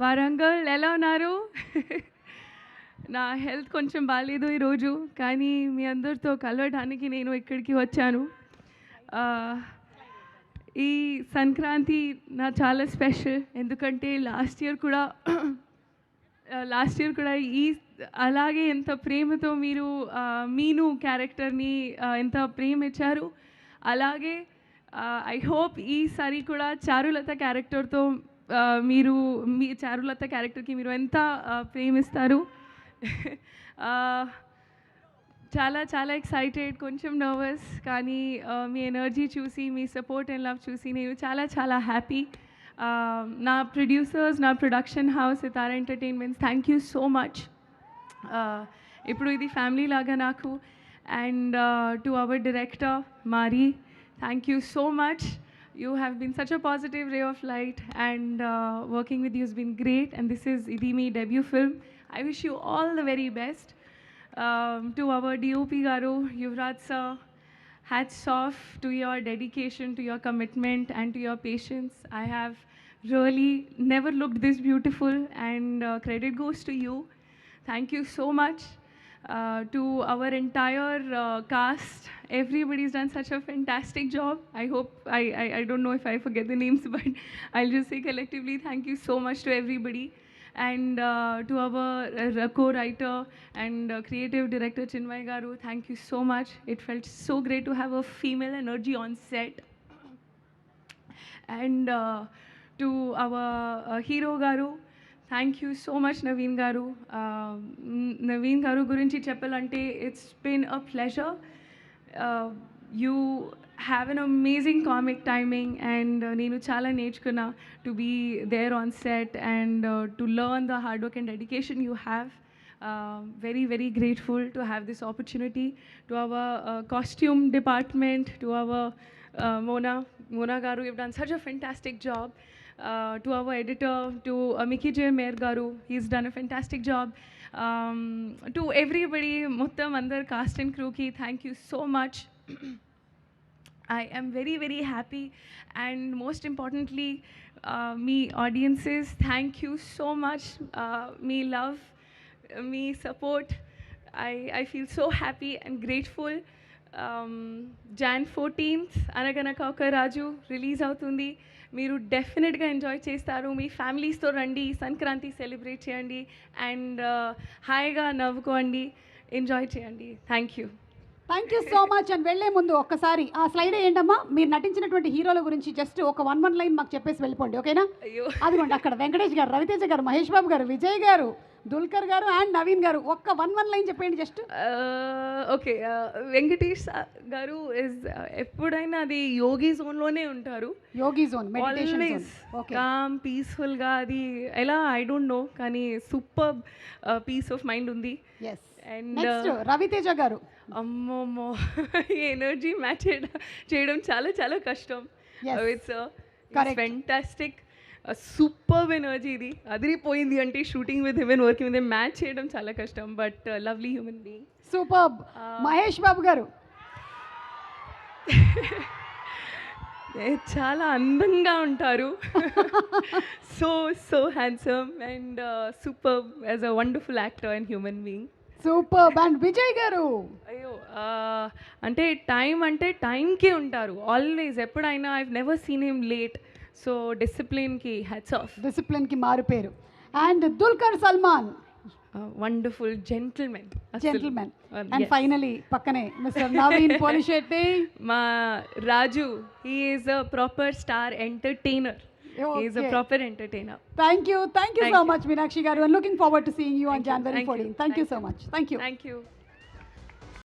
వారంగల్ ఎలా ఉన్నారు? నా హెల్త్ కొంచెం బాలేదు ఈరోజు, కానీ మీ అందరితో కలవడానికి నేను ఇక్కడికి వచ్చాను. ఈ సంక్రాంతి నా చాలా స్పెషల్, ఎందుకంటే లాస్ట్ ఇయర్ కూడా ఈ అలాగే ఎంత ప్రేమతో మీరు మీను క్యారెక్టర్ని ఎంత ప్రేమ ఇచ్చారు. అలాగే ఐ హోప్ ఈసారి కూడా చారులత క్యారెక్టర్తో మీరు మీ చారులత క్యారెక్టర్కి మీరు ఎంత ప్రేమిస్తారు. చాలా చాలా ఎక్సైటెడ్, కొంచెం నర్వస్, కానీ మీ ఎనర్జీ చూసి, మీ సపోర్ట్ అండ్ లవ్ చూసి నేను చాలా చాలా హ్యాపీ. నా ప్రొడ్యూసర్స్, నా production house Sithara Entertainments, thank you so much. ఇప్పుడు ఇది ఫ్యామిలీ లాగా నాకు. And to our director Mari, thank you so much. You have been such a positive ray of light, and working with you has been great. And this is Idimi debut film. I wish you all the very best. To our DOP Garu, Yuvraj sir, hats off to your dedication, to your commitment, and to your patience. I have really never looked this beautiful, and credit goes to you. Thank you so much. To our entire cast, everybody's done such a fantastic job. I hope I don't know if I forget the names, but I'll just say collectively thank you so much to everybody. And to our co-writer and creative director Chinmay Garu, thank you so much. It felt so great to have a female energy on set. And to our hero Garu, thank you so much Naveen garu. Naveen garu గురించి చెప్పాలంటే it's been a pleasure. You have an amazing comic timing, and నేను చాలా నేర్చుకున్నా to be there on set and to learn the hard work and dedication you have. Very, very grateful to have this opportunity. To our costume department, to our Mona Garu, you've done such a fantastic job. To our editor, to Mickey J. Mayer Garu, he's done a fantastic job. To everybody, Muttam Andar cast and crew ki, thank you so much. I am very, very happy, and most importantly, me audiences, thank you so much. Me love, me support. I feel so happy and grateful. Jan 14th అనగనక ఒక రాజు release అవుతుంది. మీరు డెఫినెట్గా enjoy చేస్తారు. మీ ఫ్యామిలీస్తో రండి, Sankranti celebrate చేయండి, and హాయిగా నవ్వుకోండి, enjoy చేయండి. Thank you so much. And వెళ్లే ముందు ఒక్కసారి ఆ స్లైడ్ ఏంటమ్మా, మీరు నటించినటువంటి హీరోల గురించి జస్ట్ ఒక వన్ లైన్ మాకు చెప్పేసి వెళ్ళిపోండి, ఓకేనా? అయ్యో, అదిగోండి అక్కడ వెంకటేష్ గారు, రవితేజ గారు, మహేష్ బాబు గారు, విజయ్ గారు, దుల్కర్ గారు అండ్ నవీన్ గారు. ఒక్క వన్ లైన్ చెప్పండి జస్ట్. ఓకే, వెంకటేష్ గారు ఇస్ ఎప్పుడైనా అది యోగి జోన్లోనే ఉంటారు. యోగి జోన్, మెడిటేషన్ జోన్, కామ్ పీస్ఫుల్గా, అది ఎలా ఐ డోంట్ నో, కానీ సూపర్ పీస్ ఆఫ్ మైండ్ ఉంది. ఎస్. అండ్ రవితేజ గారు, అమ్మమ్మో, ఈ ఎనర్జీ మ్యాచ్ చేయడం చాలా చాలా కష్టం. It's fantastic, super energy. ఇది అదిరిపోయింది అంటే shooting with him and working with him match చేయడం చాలా కష్టం, but lovely human being. Super. Mahesh Babu గారు చాలా అందంగా ఉంటారు. So handsome and super as a wonderful actor and human being. Super. And Vijay గారు, అయ్యో, అంటే టైంకి ఉంటారు ఆల్వేస్, ఎప్పుడైనా. I never seen him late. So డిసిప్లిన్కి హ్యాట్స్ ఆఫ్. డిసిప్లిన్కి మారు పేరు. And Dulquer Salmaan, wonderful gentlemen. And finally పక్కనే మిస్టర్ నవీన్ పోలిశెట్టి, మా రాజు. He is a proper star entertainer. He is a proper entertainer. Thank you so much, Meenakshi garu. I'm looking forward to seeing you on January 14th. Thank you so much. Thank you.